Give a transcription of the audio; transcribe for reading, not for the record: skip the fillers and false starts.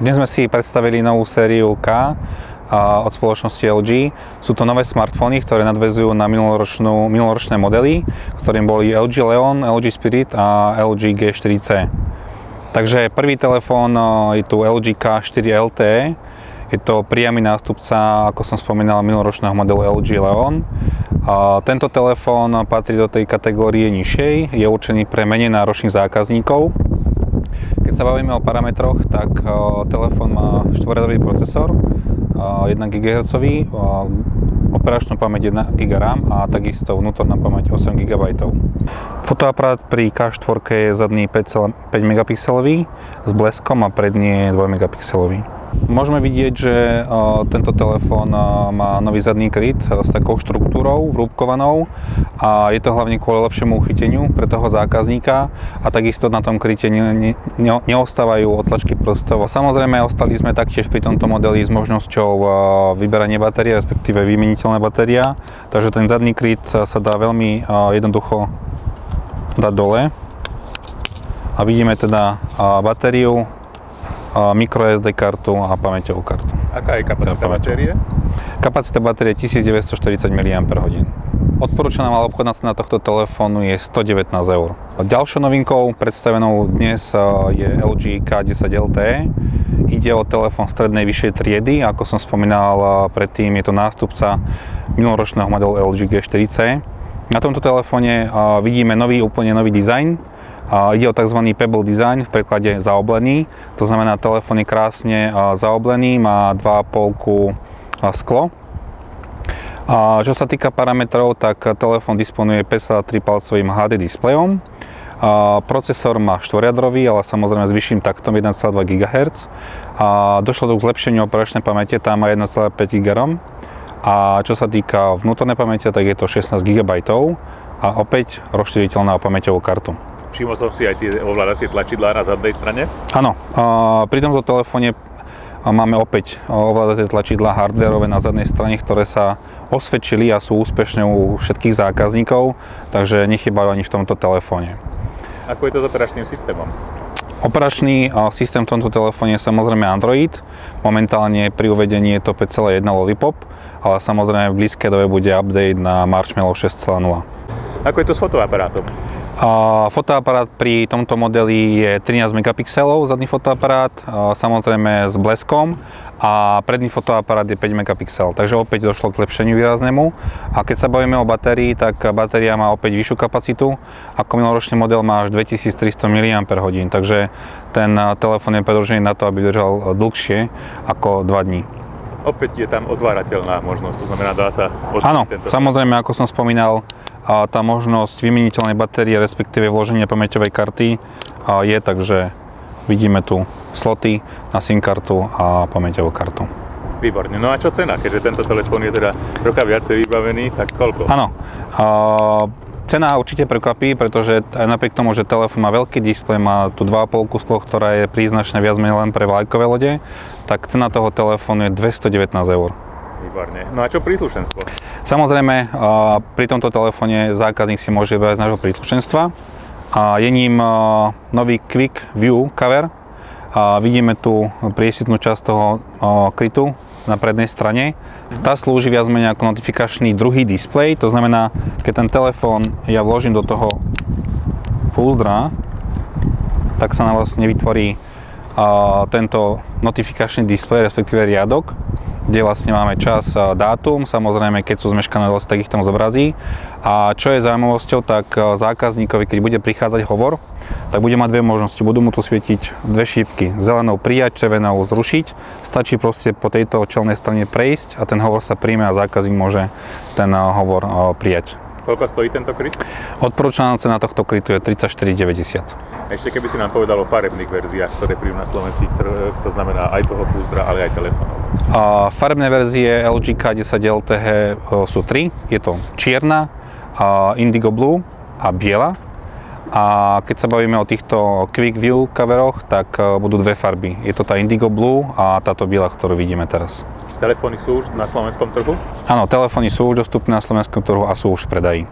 Dnes sme si predstavili novú sériu K od spoločnosti LG. Sú to nové smartfóny, ktoré nadväzujú na minuloročné modely, ktorým boli LG Leon, LG Spirit a LG G4C. Takže prvý telefón je tu LG K4 LTE. Je to priamy nástupca, ako som spomínal, minuloročného modelu LG Leon. Tento telefón patrí do tej kategórie nižšej, je určený pre menej náročných zákazníkov. Keď sa bavíme o parametroch, tak telefón má štvorjadrový procesor, 1 GHz, operačnú pamäť 1 GB RAM a takisto vnútorná pamäť 8 GB. Fotoaparát pri K4 je zadný 5 megapixelový s bleskom a predný je 2 megapixelový. Môžeme vidieť, že tento telefón má nový zadný kryt s takou štruktúrou vrúbkovanou a je to hlavne kvôli lepšiemu uchyteniu pre toho zákazníka a takisto na tom kryte neostávajú otlačky prstov. Samozrejme, ostali sme taktiež pri tomto modeli s možnosťou vyberania batérie, respektíve vymeniteľná batéria, takže ten zadný kryt sa dá veľmi jednoducho dať dole a vidíme teda batériu, microSD kartu a pamäťovú kartu. Aká je kapacita batérie? Kapacita batérie 1940 mAh. Odporúčaná maloobchodná cena tohto telefónu je 119 €. Ďalšou novinkou predstavenou dnes je LG K10 LTE. Ide o telefón strednej vyššej triedy, ako som spomínal predtým, je to nástupca minuloročného modelu LG G4C. Na tomto telefóne vidíme úplne nový dizajn. Ide o tzv. Pebble design, v preklade zaoblený. To znamená, telefón je krásne zaoblený, má 2,5 sklo. Čo sa týka parametrov, tak telefón disponuje 5,3 palcovým HD displejom. Procesor má štvorjadrový, ale samozrejme s vyšším taktom 1,2 GHz. Došlo k zlepšeniu operačnej pamäte, tam má 1,5 GB RAM. A čo sa týka vnútornej pamäte, tak je to 16 GB a opäť rozšíriteľná pamäťovú kartu. Všimol som si aj tie ovládacie tlačidlá na zadnej strane. Áno, pri tomto telefóne máme opäť ovládacie tlačidlá hardwareové na zadnej strane, ktoré sa osvedčili a sú úspešné u všetkých zákazníkov, takže nechybajú ani v tomto telefóne. Ako je to s operačným systémom? Operačný systém v tomto telefóne je samozrejme Android. Momentálne pri uvedení je to 5.1 Lollipop, ale samozrejme v blízkej dobe bude update na Marshmallow 6.0. Ako je to s fotoaparátom? Fotoaparát pri tomto modeli je 13 megapixelov, zadný fotoaparát, samozrejme s bleskom a predný fotoaparát je 5 megapixel, takže opäť došlo k lepšeniu výraznému. A keď sa bavíme o batérii, tak batéria má opäť vyššiu kapacitu, ako minuloročný model má až 2300 mAh, takže ten telefón je predĺžený na to, aby vydržal dlhšie ako 2 dní. Opäť je tam otvárateľná možnosť, to znamená, dá sa otvoriť áno, tento. samozrejme, ako som spomínal, tá možnosť vymeniteľnej batérie, respektíve vloženia pamäťovej karty je, takže vidíme tu sloty na SIM kartu a pamäťovú kartu. Výborne. No a čo cena? Keďže tento telefón je teda trocha viacej vybavený, tak koľko? Áno. Cena určite prekvapí, pretože aj napriek tomu, že telefón má veľký displej, má tu 2,5 sklo, ktorá je príznačná viac menej len pre vlajkové lode, tak cena toho telefónu je 219 €. Výborne. No a čo príslušenstvo? Samozrejme, pri tomto telefóne zákazník si môže vybrať z nášho príslušenstva. Je ním nový Quick View Cover. Vidíme tu priesvitnú časť toho krytu na prednej strane. Tá slúži viac menej ako notifikačný druhý displej, to znamená, keď ten telefón ja vložím do toho fúzdra, tak sa nám vlastne vytvorí tento notifikačný displej, respektíve riadok, kde vlastne máme čas, dátum, samozrejme keď sú zmeškané dosť, tak ich tam zobrazí. A čo je zaujímavosťou, tak zákazníkovi, keď bude prichádzať hovor, tak bude mať dve možnosti. Budú mu tu svietiť dve šípky, zelenou prijať, červenou zrušiť. Stačí proste po tejto čelnej strane prejsť a ten hovor sa príjme a zákazník môže ten hovor prijať. Koľko stojí tento kryt? Odporúčaná cena tohto krytu je 34,90 €. Ešte keby si nám povedal o farebných verziách, ktoré prídu na slovenských trhoch, to znamená aj toho púzdra, ale aj telefónov. Farebné verzie LG K10 LTE sú 3. Je to čierna, indigo blue a biela. A keď sa bavíme o týchto Quick View coveroch, tak budú dve farby. Je to tá indigo blue a táto biela, ktorú vidíme teraz. Telefóny sú už na slovenskom trhu? Áno, telefóny sú už dostupné na slovenskom trhu a sú už v predaji.